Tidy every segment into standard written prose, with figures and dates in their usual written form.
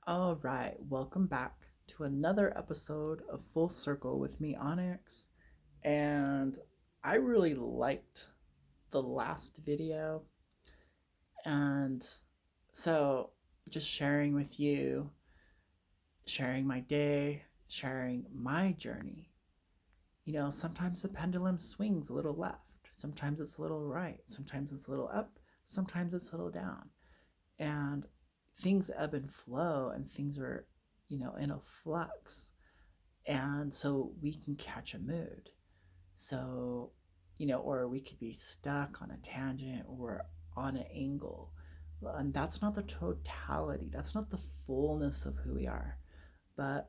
All right, welcome back to another episode of Full Circle with me, Onyx. And I really liked the last video. And so, just sharing with you, sharing my day, sharing my journey. Sometimes the pendulum swings a little left, sometimes it's a little right, sometimes it's a little up, sometimes it's a little down. And things ebb and flow, and things are, in a flux. And so we can catch a mood. So, or we could be stuck on a tangent or on an angle. And that's not the totality, that's not the fullness of who we are. But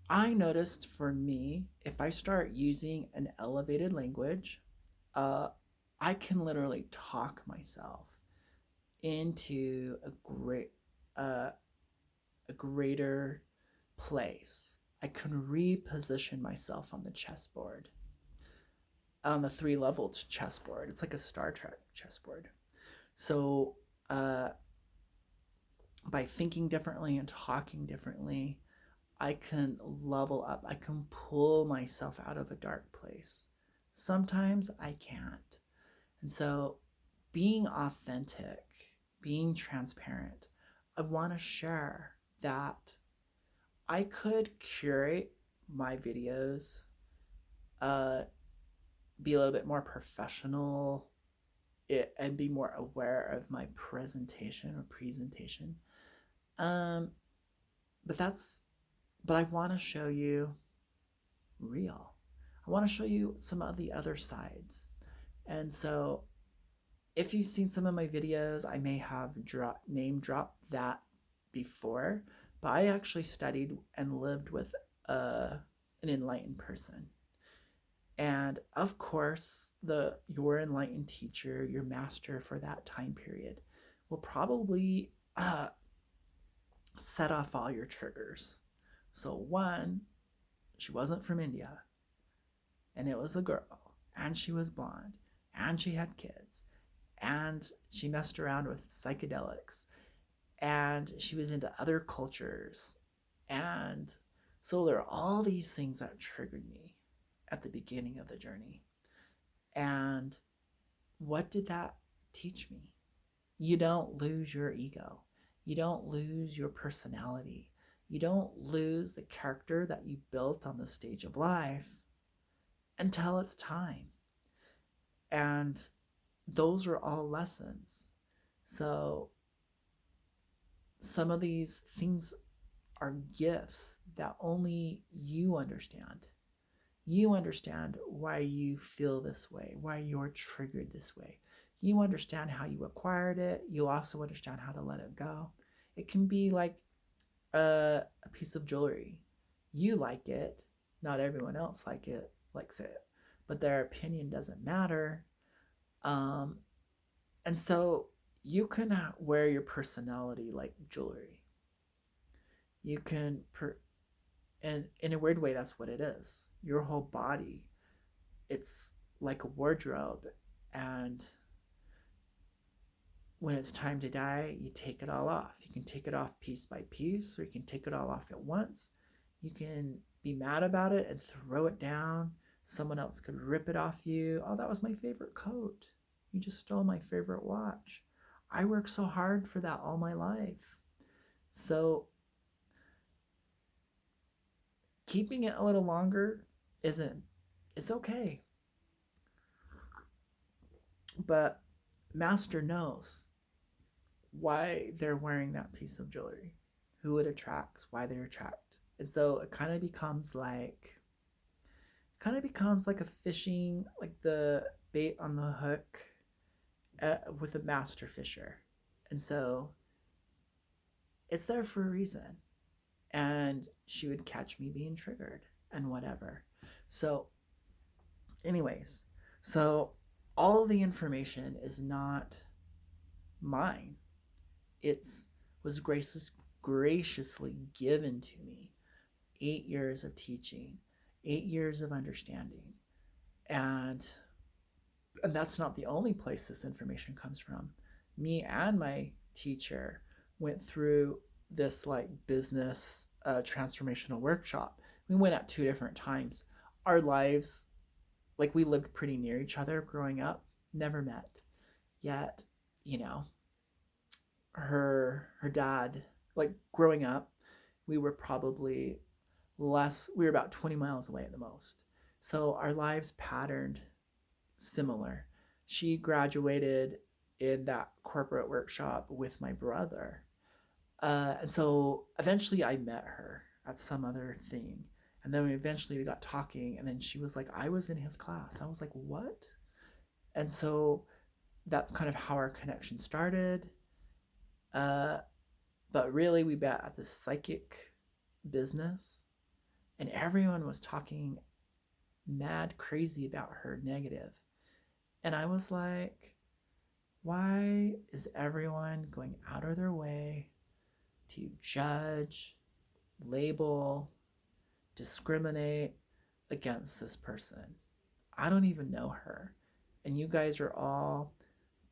I noticed for me, if I start using an elevated language, uh, I can literally talk myself into uh, a greater place. I can reposition myself on the chessboard, on the three leveled chessboard. It's like a Star Trek chessboard. So, uh, by thinking differently and talking differently, I can level up. I can pull myself out of a dark place. Sometimes I can't. And so, being authentic, being transparent, I want to share that I could curate my videos, uh, be a little bit more professional, and be more aware of my presentation. Um, but that's but I want to show you real. I want to show you some of the other sides. And so, if you've seen some of my videos, I may have name dropped that before, but I actually studied and lived with an enlightened person. And of course, the your enlightened teacher, your master for that time period, will probably set off all your triggers. So one, she wasn't from India, and it was a girl, and she was blonde, and she had kids, and she messed around with psychedelics, and she was into other cultures. And so there are all these things that triggered me at the beginning of the journey. And what did that teach me? You don't lose your ego. You don't lose your personality. You don't lose the character that you built on the stage of life until it's time. And those are all lessons. So some of these things are gifts that only you understand. You understand why you feel this way, why you're triggered this way. You understand how you acquired it. You also understand how to let it go. It can be like a piece of jewelry. You like it, not everyone else likes it, but their opinion doesn't matter. Um, and so you can wear your personality like jewelry. You can and in a weird way, that's what it is. Your whole body, it's like a wardrobe. And when it's time to die, you take it all off. You can take it off piece by piece, or you can take it all off at once. You can be mad about it and throw it down. Someone else could rip it off you. Oh, that was my favorite coat. You just stole my favorite watch. I worked so hard for that all my life. So keeping it a little longer isn't, it's okay. But Master knows why they're wearing that piece of jewelry, who it attracts, why they attract. And so it kind of becomes like a fishing, like the bait on the hook with a master fisher. And so it's there for a reason. And she would catch me being triggered and whatever. So, anyways, so all of the information is not mine. It's was graciously given to me. 8 years of teaching, 8 years of understanding. And and that's not the only place this information comes from. Me and my teacher went through this like business transformational workshop. We went at two different times. Our lives, like we lived pretty near each other growing up, never met. Yet, you know, her dad, like growing up, we were probably we were about 20 miles away at the most. So our lives patterned similar. She graduated in that corporate workshop with my brother. And so eventually I met her at some other thing. And then we got talking, and then she was like, I was in his class. I was like, what? And so that's kind of how our connection started. Uh, but really, we met at this psychic business, and everyone was talking mad crazy about her negative. And I was like, why is everyone going out of their way to judge, label, discriminate against this person? I don't even know her. And you guys are all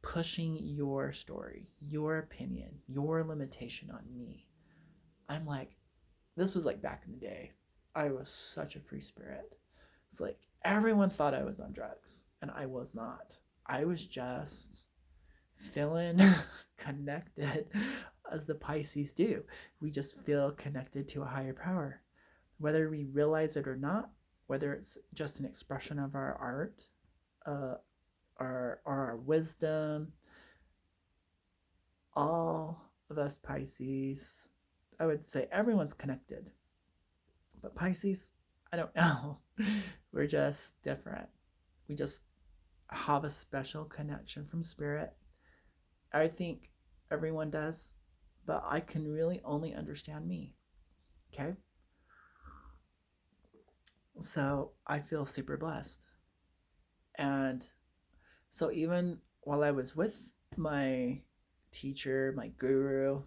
pushing your story, your opinion, your limitation on me. I'm like, this was like back in the day. I was such a free spirit. It's like everyone thought I was on drugs, and I was not. I was just feeling connected as the Pisces do. We just feel connected to a higher power. Whether we realize it or not, whether it's just an expression of our art, uh, our wisdom, all of us Pisces, I would say everyone's connected. But Pisces, I don't know. We're just different. We just have a special connection from spirit. I think everyone does, but I can really only understand me. Okay? So I feel super blessed. And so even while I was with my teacher, my guru,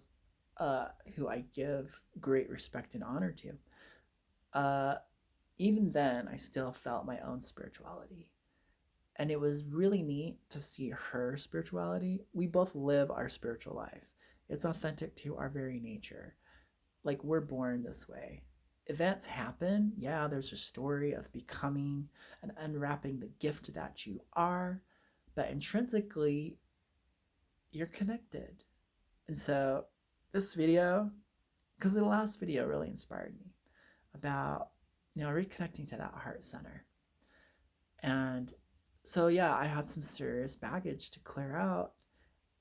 who I give great respect and honor to, uh, even then I still felt my own spirituality. And it was really neat to see her spirituality. We both live our spiritual life. It's authentic to our very nature. Like we're born this way. Events happen. Yeah, there's a story of becoming and unwrapping the gift that you are, but intrinsically, you're connected. And so, this video, because the last video really inspired me about, reconnecting to that heart center. And so, yeah, I had some serious baggage to clear out,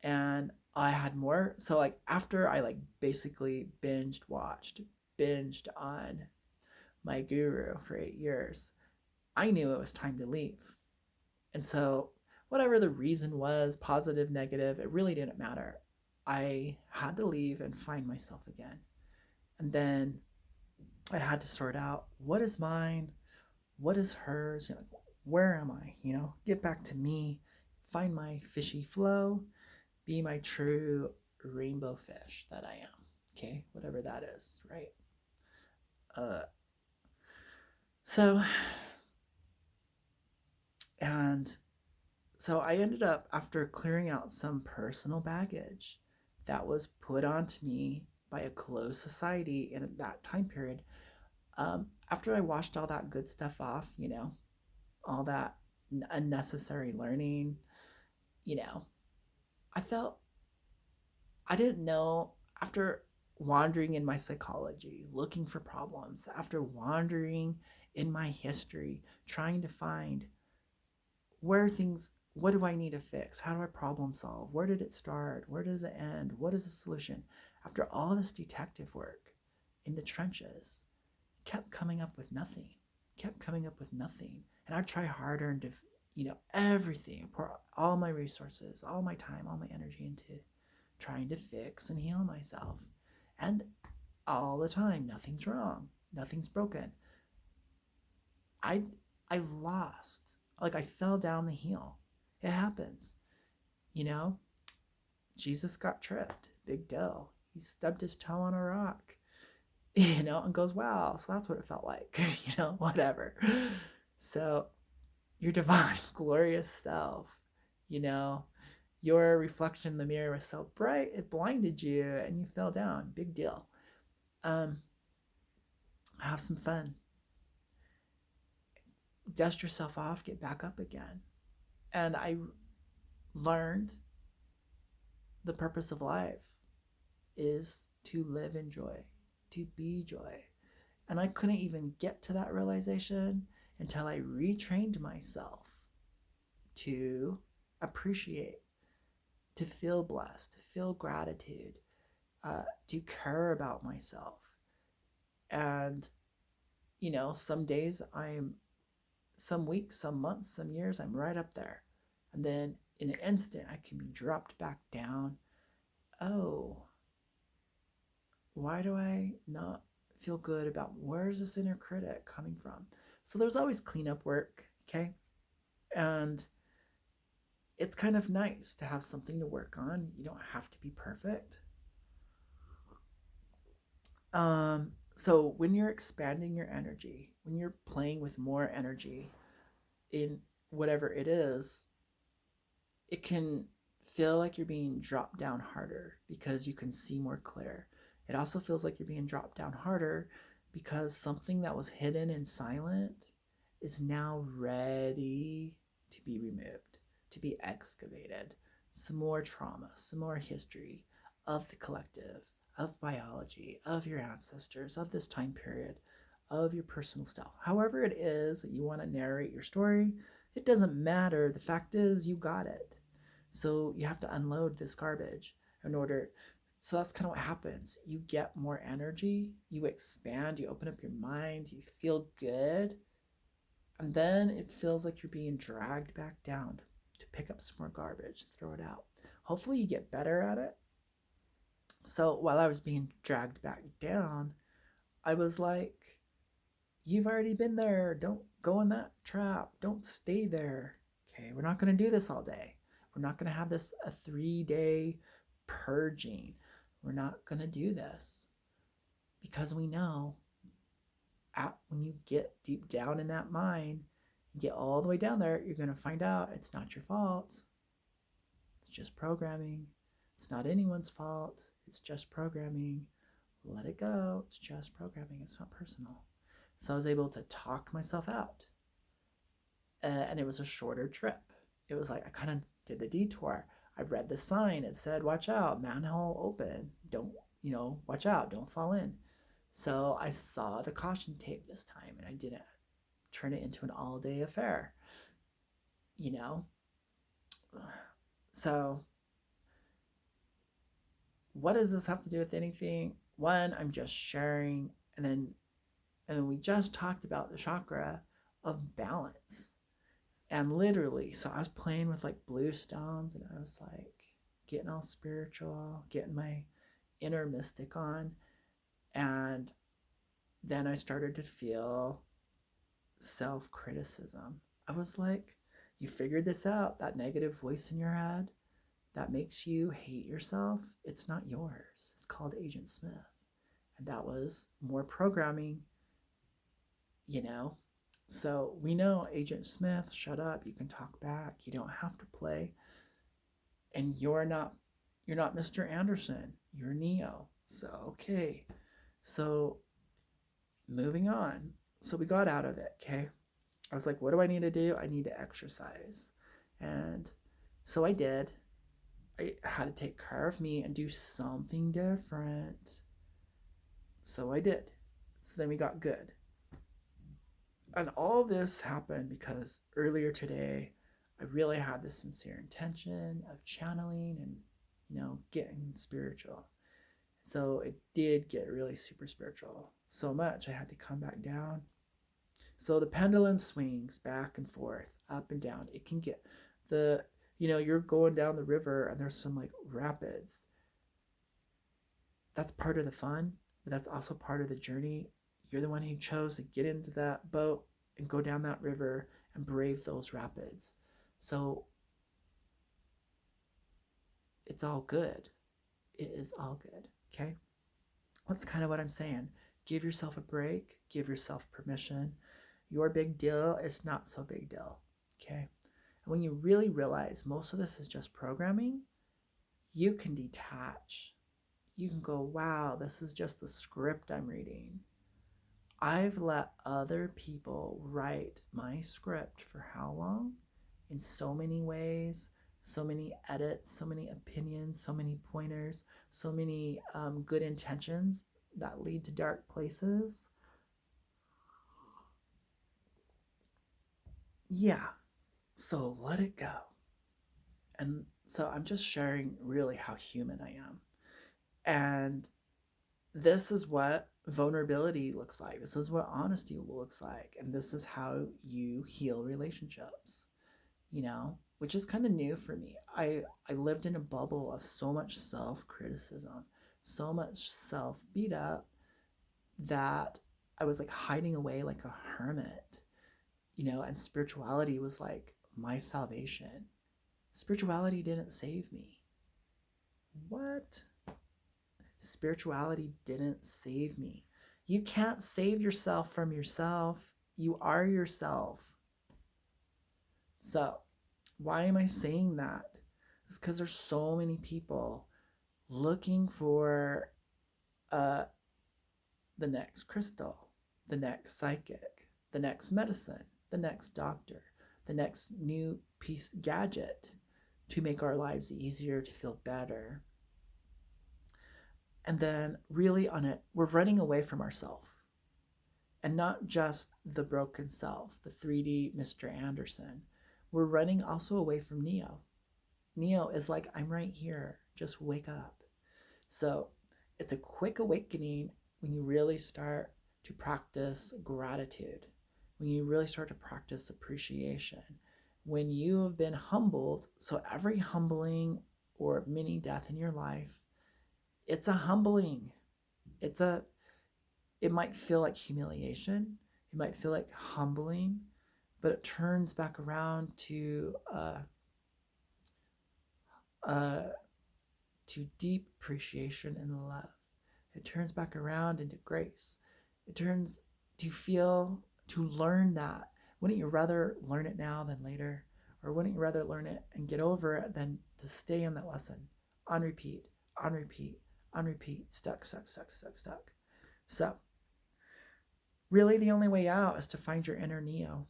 and I had more. So, like, after I, like, basically binged on my guru for 8 years, I knew it was time to leave. And so, whatever the reason was, positive, negative, it really didn't matter. I had to leave and find myself again. And then I had to sort out what is mine, what is hers, where am I? Get back to me, find my fishy flow, be my true rainbow fish that I am. Okay, whatever that is, right? Uh, so, and so I ended up, after clearing out some personal baggage that was put onto me by a closed society in that time period, after I washed all that good stuff off, all that unnecessary learning, I felt, I didn't know, after wandering in my psychology, looking for problems, after wandering in my history, trying to find what do I need to fix? How do I problem solve? Where did it start? Where does it end? What is the solution? After all this detective work in the trenches, kept coming up with nothing, And I'd try harder and, everything, pour all my resources, all my time, all my energy into trying to fix and heal myself. And all the time, nothing's wrong, nothing's broken. I lost. Like I fell down the hill. It happens. Jesus got tripped. Big deal. He stubbed his toe on a rock, and goes, wow, so that's what it felt like, whatever. So your divine, glorious self, Your reflection in the mirror was so bright it blinded you and you fell down. Big deal. Um, have some fun. Dust yourself off, get back up again. And I learned the purpose of life is to live in joy, to be joy. And I couldn't even get to that realization until I retrained myself to appreciate, to feel blessed, to feel gratitude, to care about myself. And, some days some weeks, some months, some years, I'm right up there. And then in an instant, I can be dropped back down. Oh, why do I not feel good about where's this inner critic coming from? So there's always cleanup work, okay? And it's kind of nice to have something to work on. You don't have to be perfect. So when you're expanding your energy, when you're playing with more energy in whatever it is, it can feel like you're being dropped down harder because you can see more clear. It also feels like you're being dropped down harder because something that was hidden and silent is now ready to be removed, to be excavated. Some more trauma, some more history of the collective, of biology, of your ancestors, of this time period, of your personal style. However, it is that you want to narrate your story, it doesn't matter. The fact is, you got it. So you have to unload this garbage in order. So that's kind of what happens. You get more energy, you expand, you open up your mind, you feel good, and then it feels like you're being dragged back down to pick up some more garbage and throw it out. Hopefully, you get better at it. So while I was being dragged back down, I was like, you've already been there. Don't go in that trap. Don't stay there. Okay, we're not going to do this all day. We're not going to have this a 3-day purging. We're not going to do this because we know when you get deep down in that mind, you get all the way down there, you're going to find out it's not your fault. It's just programming. It's not anyone's fault. It's just programming. Let it go. It's just programming. It's not personal. So I was able to talk myself out. And it was a shorter trip. It was like I kind of did the detour. I read the sign. It said, watch out, manhole open. Don't, watch out, don't fall in. So I saw the caution tape this time and I didn't turn it into an all day affair. You know? So what does this have to do with anything? One, I'm just sharing, and then we just talked about the chakra of balance. And literally, so I was playing with like blue stones and I was like getting all spiritual, getting my inner mystic on. And then I started to feel self-criticism. I was like, you figured this out, that negative voice in your head that makes you hate yourself, it's not yours. It's called Agent Smith. And that was more programming, you know. So we know Agent Smith, shut up, you can talk back, you don't have to play. And you're not Mr. Anderson, you're Neo. So okay. So moving on. So we got out of it, okay? I was like, what do I need to do? I need to exercise. And so I did. I had to take care of me and do something different. So I did. So then we got good. And all this happened because earlier today, I really had this sincere intention of channeling and, getting spiritual. So it did get really super spiritual. So much I had to come back down. So the pendulum swings back and forth, up and down. It can get you're going down the river and there's some like rapids. That's part of the fun, but that's also part of the journey. You're the one who chose to get into that boat and go down that river and brave those rapids. So it's all good. It is all good. Okay. That's kind of what I'm saying. Give yourself a break. Give yourself permission. Your big deal is not so big deal. Okay. And when you really realize most of this is just programming, you can detach. You can go, wow, this is just the script I'm reading. I've let other people write my script for how long? In so many ways, so many edits, so many opinions, so many pointers, so many good intentions that lead to dark places. Yeah, so let it go. And so I'm just sharing really how human I am. And this is what vulnerability looks like. This is what honesty looks like. And this is how you heal relationships, which is kind of new for me. I lived in a bubble of so much self-criticism, so much self-beat up that I was like hiding away like a hermit, and spirituality was like my salvation. Spirituality didn't save me. What? Spirituality didn't save me. You can't save yourself from yourself. You are yourself. So, why am I saying that? It's because there's so many people looking for uh, the next crystal, the next psychic, the next medicine, the next doctor, the next new piece gadget to make our lives easier, to feel better. And then really on it, we're running away from ourselves. And not just the broken self, the 3D Mr. Anderson. We're running also away from Neo. Neo is like, I'm right here. Just wake up. So it's a quick awakening when you really start to practice gratitude, when you really start to practice appreciation, when you have been humbled. So every humbling or mini death in your life, it's a humbling. It might feel like humiliation. It might feel like humbling, but it turns back around uh, to deep appreciation and love. It turns back around into grace. It turns to learn that. Wouldn't you rather learn it now than later? Or wouldn't you rather learn it and get over it than to stay in that lesson? On repeat, on repeat, on repeat, stuck. So, really, the only way out is to find your inner Neo.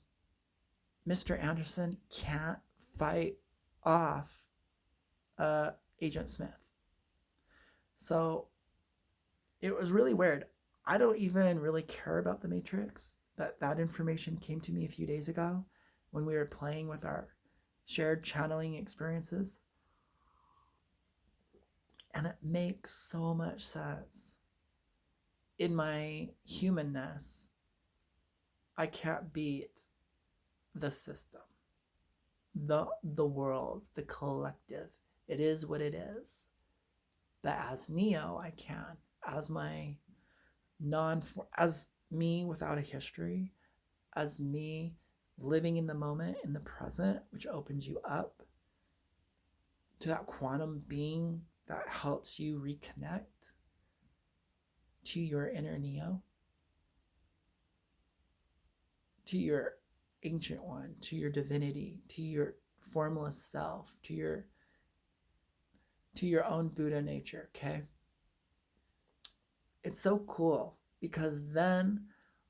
Mr. Anderson can't fight off Agent Smith. So it was really weird. I don't even really care about the Matrix. That information came to me a few days ago when we were playing with our shared channeling experiences. And it makes so much sense. In my humanness, I can't beat the system, the world, the collective. It is what it is. But as Neo, I can. As my as me without a history, as me living in the moment, in the present, which opens you up to that quantum being that helps you reconnect to your inner Neo, to your ancient one, to your divinity, to your formless self, to your own Buddha nature, okay? It's so cool because then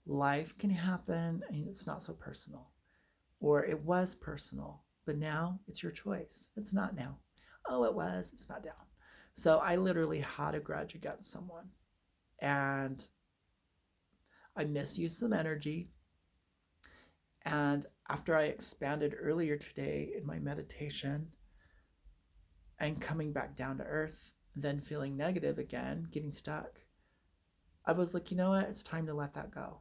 life can happen and it's not so personal. Or it was personal, but now it's your choice. It's not now. Oh, it was, it's not now. So I literally had a grudge against someone and I misused some energy. And after I expanded earlier today in my meditation and coming back down to earth, then feeling negative again, getting stuck, I was like, you know what? It's time to let that go.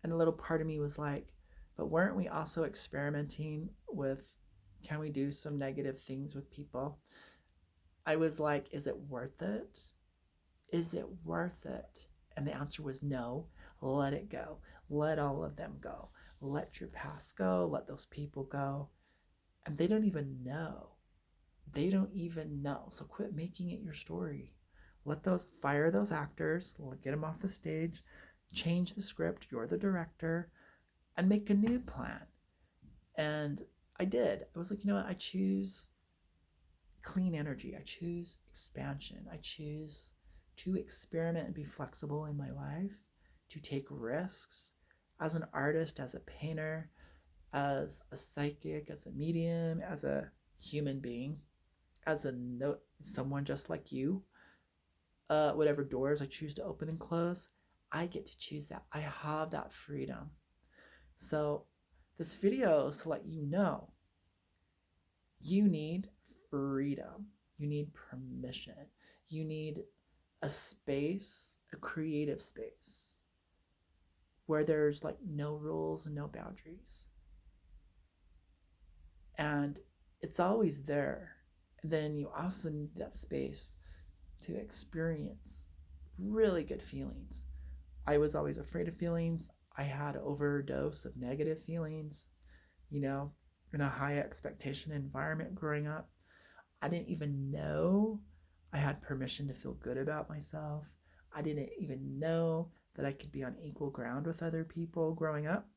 And a little part of me was like, but weren't we also experimenting with, can we do some negative things with people? I was like, is it worth it? Is it worth it? And the answer was no. Let it go. Let all of them go. Let your past go. Let those people go. And they don't even know. They don't even know. So quit making it your story. Fire those actors, get them off the stage, change the script. You're the director, and make a new plan. And I did. I was like, you know what? I choose clean energy. I choose expansion. I choose to experiment and be flexible in my life, to take risks as an artist, as a painter, as a psychic, as a medium, as a human being, as a someone just like you. Whatever doors I choose to open and close, I get to choose that. I have that freedom. So this video is to let you know you need freedom. You need permission. You need a space, a creative space where there's like no rules and no boundaries. And it's always there. And then you also need that space to experience really good feelings. I was always afraid of feelings. I had an overdose of negative feelings, you know, in a high expectation environment growing up. I didn't even know I had permission to feel good about myself. I didn't even know that I could be on equal ground with other people growing up.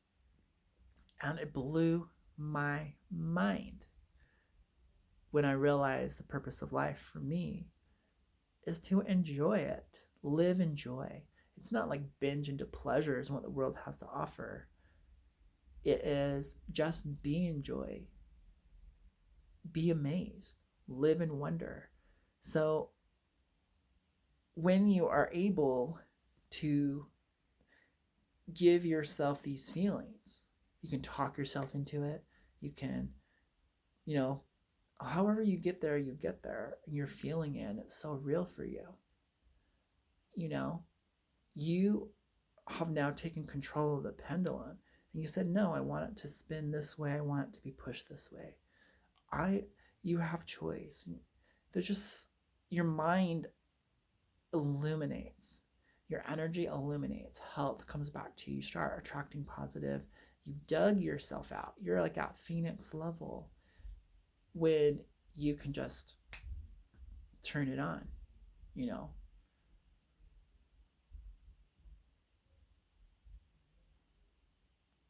And it blew my mind when I realized the purpose of life for me is to enjoy it, live in joy. It's not like binge into pleasures and what the world has to offer. It is just be in joy, be amazed, live in wonder. So when you are able to give yourself these feelings, you can talk yourself into it. You can, you know, however you get there, and you're feeling it, and it's so real for you. You know, you have now taken control of the pendulum, and you said, no, I want it to spin this way. I want it to be pushed this way. You have choice. There's just, your mind illuminates, your energy illuminates, health comes back to you, you start attracting positive. You dug yourself out. You're like at Phoenix level when you can just turn it on, you know.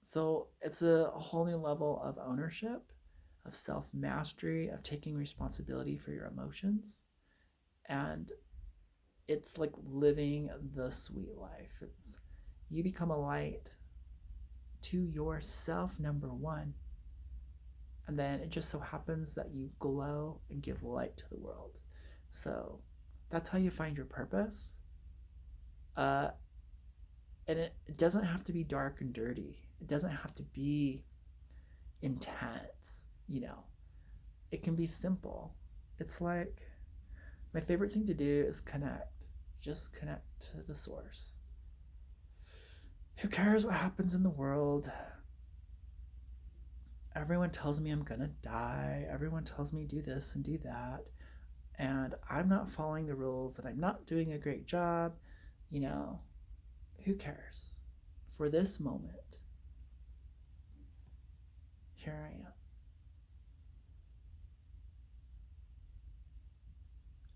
So it's a whole new level of ownership, of self mastery, of taking responsibility for your emotions. And it's like living the sweet life. It's, you become a light to yourself, number one. And then it just so happens that you glow and give light to the world. So that's how you find your purpose. Uh, and it doesn't have to be dark and dirty. It doesn't have to be intense, you know. It can be simple. It's like, my favorite thing to do is connect. Just connect to the source. Who cares what happens in the world? Everyone tells me I'm gonna die. Everyone tells me do this and do that. And I'm not following the rules and I'm not doing a great job. You know, who cares? For this moment, here I am.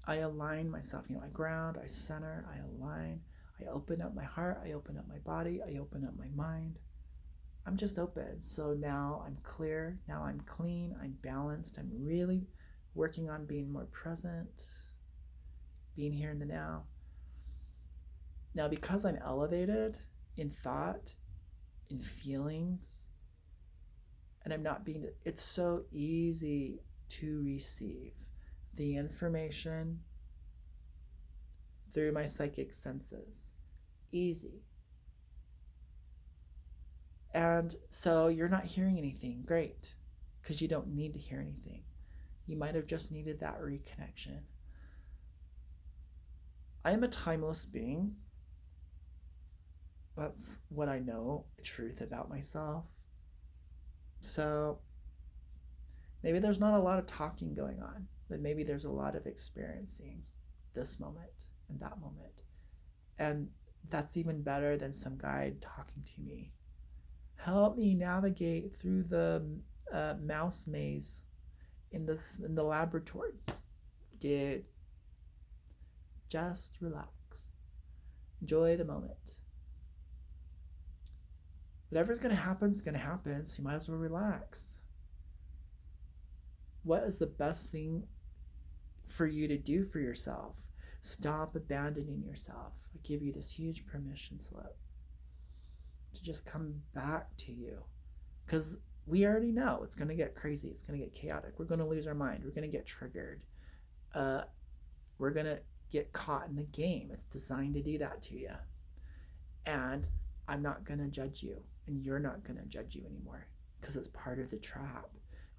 I align myself, you know, I ground, I center, I align, I open up my heart, I open up my body, I open up my mind. I'm just open. So now I'm clear, now I'm clean, I'm balanced, I'm really working on being more present, being here in the now. Now, because I'm elevated in thought, in feelings, and I'm not being, it's so easy to receive the information through my psychic senses. Easy. And so you're not hearing anything. Great. Because you don't need to hear anything. You might have just needed that reconnection. I am a timeless being. That's what I know, the truth about myself. So maybe there's not a lot of talking going on, but maybe there's a lot of experiencing this moment and that moment. And that's even better than some guide talking to me. Help me navigate through the mouse maze in the laboratory. Dude, just relax. Enjoy the moment. Whatever's gonna happen is gonna happen, so you might as well relax. What is the best thing for you to do for yourself? Stop abandoning yourself. I give you this huge permission slip to just come back to you. Because we already know it's going to get crazy. It's going to get chaotic. We're going to lose our mind. We're going to get triggered. Uh, we're going to get caught in the game. It's designed to do that to you. And I'm not going to judge you. And you're not going to judge you anymore. Because it's part of the trap.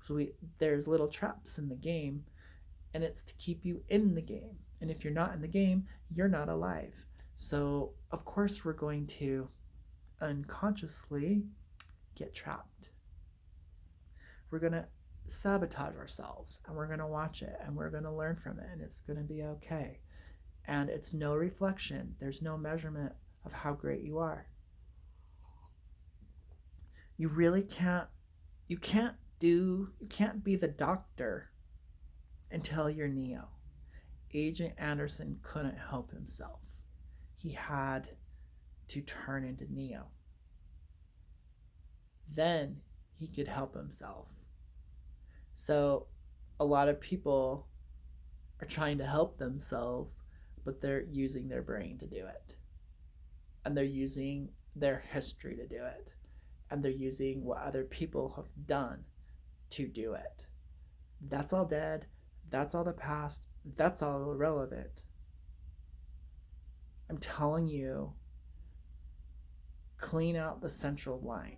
So there's little traps in the game. And it's to keep you in the game. And if you're not in the game, you're not alive. So, of course, we're going to unconsciously get trapped. We're going to sabotage ourselves, and we're going to watch it, and we're going to learn from it, and it's going to be okay. And it's no reflection. There's no measurement of how great you are. You really can't be the doctor until you're Neo. Agent Anderson couldn't help himself. He had to turn into Neo. Then he could help himself. So a lot of people are trying to help themselves, but they're using their brain to do it. And they're using their history to do it. And they're using what other people have done to do it. That's all dead. That's all the past. That's all irrelevant. I'm telling you, clean out the central line.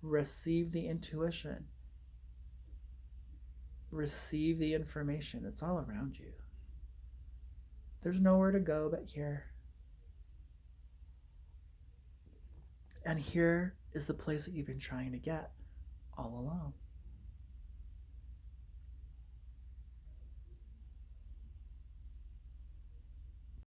Receive the intuition. Receive the information. It's all around you. There's nowhere to go but here. And here is the place that you've been trying to get all along.